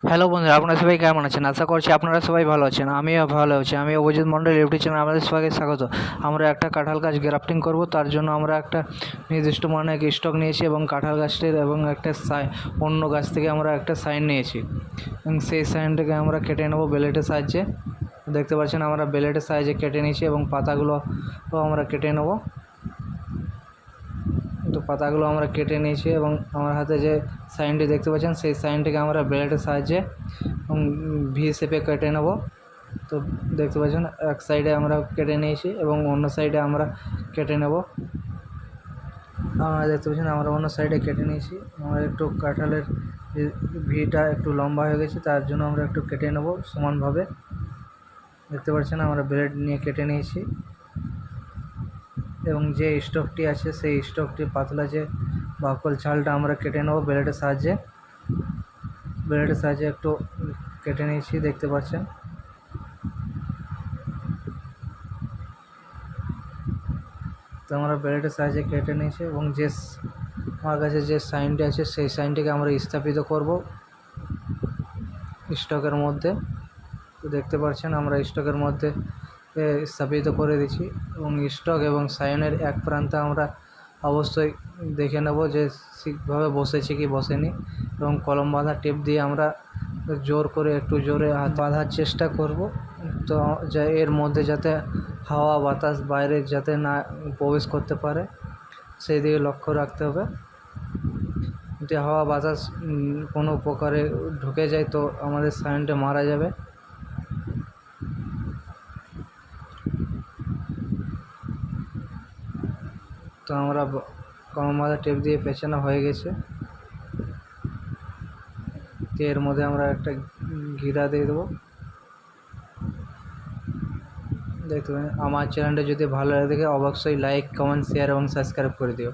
Hello বন্ধুরা, আপনারা সবাই কেমন আছেন? আশা করছি আপনারা সবাই ভালো আছেন। আমিও ভালো আছি। আমি অভিজিৎ মণ্ডল, ইউটিউব চ্যানেল আমাদের সবাইকে স্বাগত। আমরা একটা কাঁঠাল গাছ গ্রাফটিং করব, তার জন্য আমরা একটা নির্দিষ্ট মানের স্টক নিয়েছি এবং কাঁঠাল গাছটির এবং একটা অন্য গাছ থেকে আমরা একটা সাইন নিয়েছি এবং সেই সাইনটাকে আমরা কেটে নেব ব্লেডের সাহায্যে। দেখতে পাচ্ছেন আমরা ব্লেডের সাহায্যে কেটে নিয়েছি এবং পাতাগুলো আমরা কেটে নেব। তো পাতাগুলো আমরা কেটে নিয়েছি এবং আমার হাতে যে সাইনটি দেখতে পাচ্ছেন সেই সাইনটিকে আমরা ব্লেডের সাহায্যে এবং ভি শেপে কেটে নেব। তো দেখতে পাচ্ছেন এক সাইডে আমরা কেটে নিয়েছি এবং অন্য সাইডে আমরা কেটে নেব। দেখতে পাচ্ছেন আমরা অন্য সাইডে কেটে নিয়েছি। আমরা একটু কাঁঠালের ভিটা একটু লম্বা হয়ে গেছে, তার জন্য আমরা একটু কেটে নেব সমানভাবে। দেখতে পাচ্ছেন আমরা ব্লেড নিয়ে কেটে নিয়েছি এবং যে স্টকটি আছে সেই স্টকটি পাতলা যে বাকল ছালটা আমরা কেটে নেব ব্লেডের সাহায্যে একটু কেটে নিয়েছি। দেখতে পাচ্ছেন তো আমরা ব্লেডের সাহায্যে কেটে নিয়েছি এবং যে আমার কাছে যে সাইনটি আছে সেই সাইনটিকে আমরা স্থাপিত করব স্টকের মধ্যে। তো দেখতে পাচ্ছেন আমরা স্টকের মধ্যে স্থাপিত করে দিচ্ছি এবং স্টক এবং সাইনের এক প্রান্তে আমরা অবশ্যই দেখে নেব যে ঠিকভাবে বসেছে কি বসেনি এবং কলম বাঁধা টেপ দিয়ে আমরা জোর করে একটু জোরে হাত বাঁধার চেষ্টা করব। তো যা এর মধ্যে যাতে হাওয়া বাতাস বাইরে যাতে না প্রবেশ করতে পারে সেই দিকে লক্ষ্য রাখতে হবে। যদি হাওয়া বাতাস কোনো প্রকারে ঢুকে যায় তো আমাদের সাইনটা মারা যাবে। তো আমরা কলম বাঁধা টেপ দিয়ে পেঁচানো হয়ে গেছে। তো এর মধ্যে আমরা একটা ঘিরা দিয়ে দেবো। দেখতে পাবেন আমার চ্যানেলটা যদি ভালো লাগে অবশ্যই লাইক, কমেন্ট, শেয়ার এবং সাবস্ক্রাইব করে দিও।